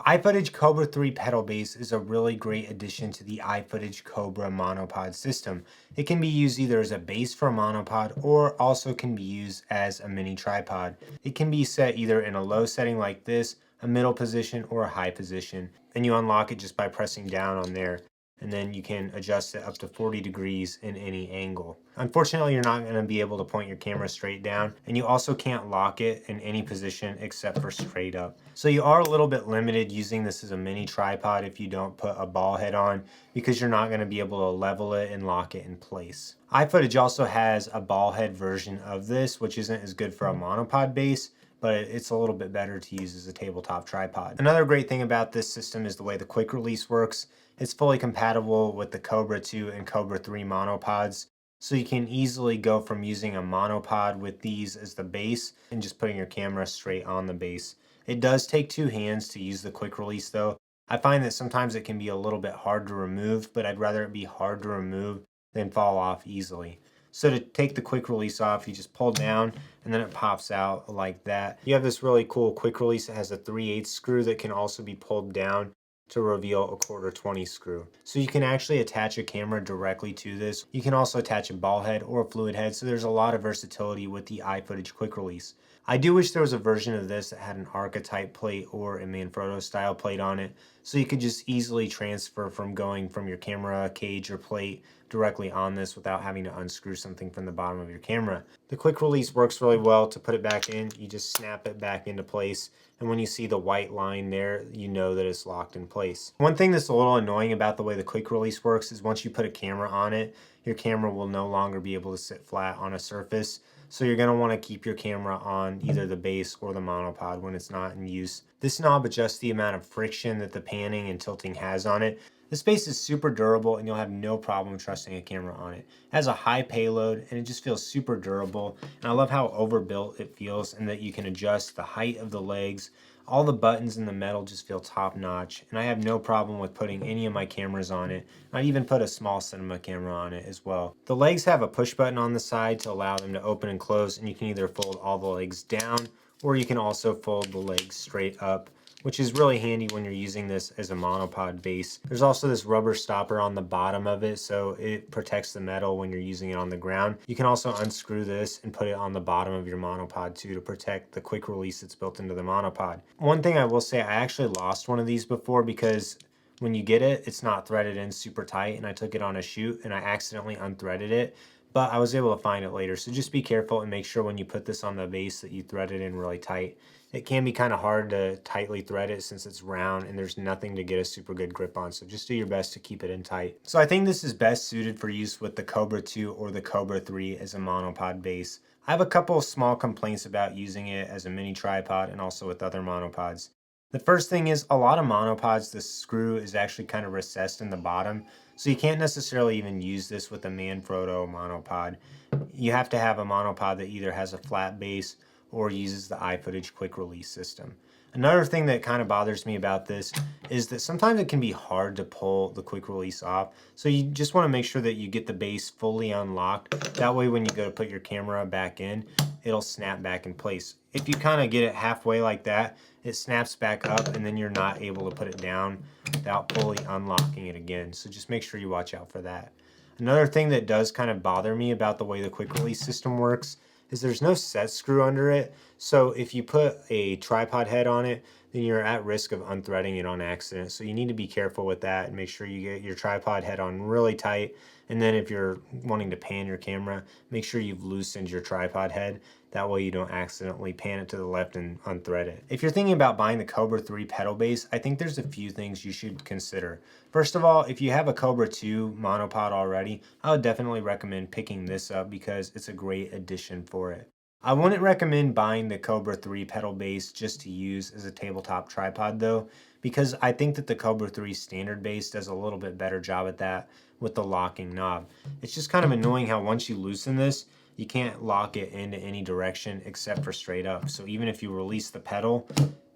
iFootage Cobra 3 pedal base is a really great addition to the iFootage Cobra monopod system. It can be used either as a base for a monopod or also can be used as a mini tripod. It can be set either in a low setting like this, a middle position, or a high position. And you unlock it just by pressing down on there. And then you can adjust it up to 40 degrees in any angle. Unfortunately, you're not going to be able to point your camera straight down, and you also can't lock it in any position except for straight up. So you are a little bit limited using this as a mini tripod if you don't put a ball head on, because you're not going to be able to level it and lock it in place. iFootage also has a ball head version of this, which isn't as good for a monopod base, but it's a little bit better to use as a tabletop tripod. Another great thing about this system is the way the quick release works. It's fully compatible with the Cobra 2 and Cobra 3 monopods, so you can easily go from using a monopod with these as the base and just putting your camera straight on the base. It does take two hands to use the quick release though. I find that sometimes it can be a little bit hard to remove, but I'd rather it be hard to remove than fall off easily. So to take the quick release off, you just pull down and then it pops out like that. You have this really cool quick release that has a 3/8 screw that can also be pulled down to reveal a 1/4 20 screw. So you can actually attach a camera directly to this. You can also attach a ball head or a fluid head, so there's a lot of versatility with the iFootage quick release. I do wish there was a version of this that had an archetype plate or a Manfrotto style plate on it, so you could just easily transfer from going from your camera cage or plate directly on this without having to unscrew something from the bottom of your camera. The quick release works really well. To put it back in, you just snap it back into place, and when you see the white line there, you know that it's locked in place. One thing that's a little annoying about the way the quick release works is once you put a camera on it, your camera will no longer be able to sit flat on a surface. So you're going to want to keep your camera on either the base or the monopod when it's not in use. This knob adjusts the amount of friction that the panning and tilting has on it. This base is super durable and you'll have no problem trusting a camera on it. It has a high payload and it just feels super durable. And I love how overbuilt it feels and that you can adjust the height of the legs. All the buttons in the metal just feel top notch, and I have no problem with putting any of my cameras on it. I'd even put a small cinema camera on it as well. The legs have a push button on the side to allow them to open and close, and you can either fold all the legs down or you can also fold the legs straight up, which is really handy when you're using this as a monopod base. There's also this rubber stopper on the bottom of it, so it protects the metal when you're using it on the ground. You can also unscrew this and put it on the bottom of your monopod too to protect the quick release that's built into the monopod. One thing I will say, I actually lost one of these before because when you get it, it's not threaded in super tight, and I took it on a shoot and I accidentally unthreaded it. But I was able to find it later, so just be careful and make sure when you put this on the base that you thread it in really tight. It can be kind of hard to tightly thread it since it's round and there's nothing to get a super good grip on, so just do your best to keep it in tight. So I think this is best suited for use with the Cobra 2 or the Cobra 3 as a monopod base. I have a couple of small complaints about using it as a mini tripod and also with other monopods. The first thing is, a lot of monopods, the screw is actually kind of recessed in the bottom, so you can't necessarily even use this with a Manfrotto monopod. You have to have a monopod that either has a flat base or uses the iFootage quick release system. Another thing that kind of bothers me about this is that sometimes it can be hard to pull the quick release off. So you just want to make sure that you get the base fully unlocked. That way when you go to put your camera back in, it'll snap back in place. If you kind of get it halfway like that, it snaps back up and then you're not able to put it down without fully unlocking it again. So just make sure you watch out for that. Another thing that does kind of bother me about the way the quick release system works is there's no set screw under it. So if you put a tripod head on it, then you're at risk of unthreading it on accident. So you need to be careful with that and make sure you get your tripod head on really tight. And then if you're wanting to pan your camera, make sure you've loosened your tripod head. That way you don't accidentally pan it to the left and unthread it. If you're thinking about buying the Cobra 3 pedal base, I think there's a few things you should consider. First of all, if you have a Cobra 2 monopod already, I would definitely recommend picking this up because it's a great addition for it. I wouldn't recommend buying the Cobra 3 pedal base just to use as a tabletop tripod though, because I think that the Cobra 3 standard base does a little bit better job at that with the locking knob. It's just kind of annoying how once you loosen this, you can't lock it into any direction except for straight up. So even if you release the pedal,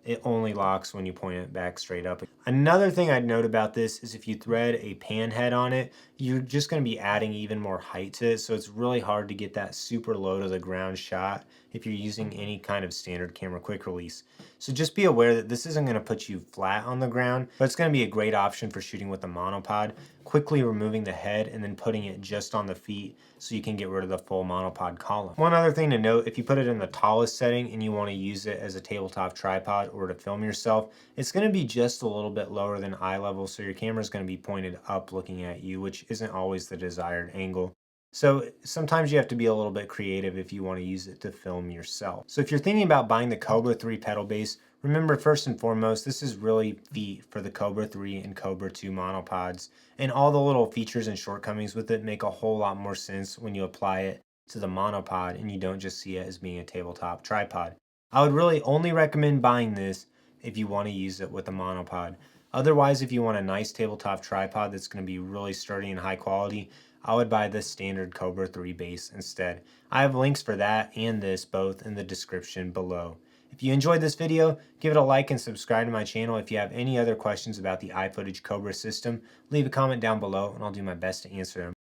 It only locks when you point it back straight up. Another thing I'd note about this is if you thread a pan head on it, you're just going to be adding even more height to it. So it's really hard to get that super low to the ground shot if you're using any kind of standard camera quick release. So just be aware that this isn't going to put you flat on the ground, but it's going to be a great option for shooting with a monopod, quickly removing the head and then putting it just on the feet so you can get rid of the full monopod column. One other thing to note, if you put it in the tallest setting and you want to use it as a tabletop tripod or to film yourself, it's going to be just a little bit lower than eye level, so your camera is going to be pointed up looking at you, which isn't always the desired angle. So sometimes you have to be a little bit creative if you want to use it to film yourself. So if you're thinking about buying the Cobra 3 pedal base, remember first and foremost, this is really feet for the Cobra 3 and Cobra 2 monopods. And all the little features and shortcomings with it make a whole lot more sense when you apply it to the monopod and you don't just see it as being a tabletop tripod. I would really only recommend buying this if you want to use it with a monopod. Otherwise, if you want a nice tabletop tripod that's going to be really sturdy and high quality, I would buy the standard Cobra 3 base instead. I have links for that and this both in the description below. If you enjoyed this video, give it a like and subscribe to my channel. If you have any other questions about the iFootage Cobra system, leave a comment down below and I'll do my best to answer them.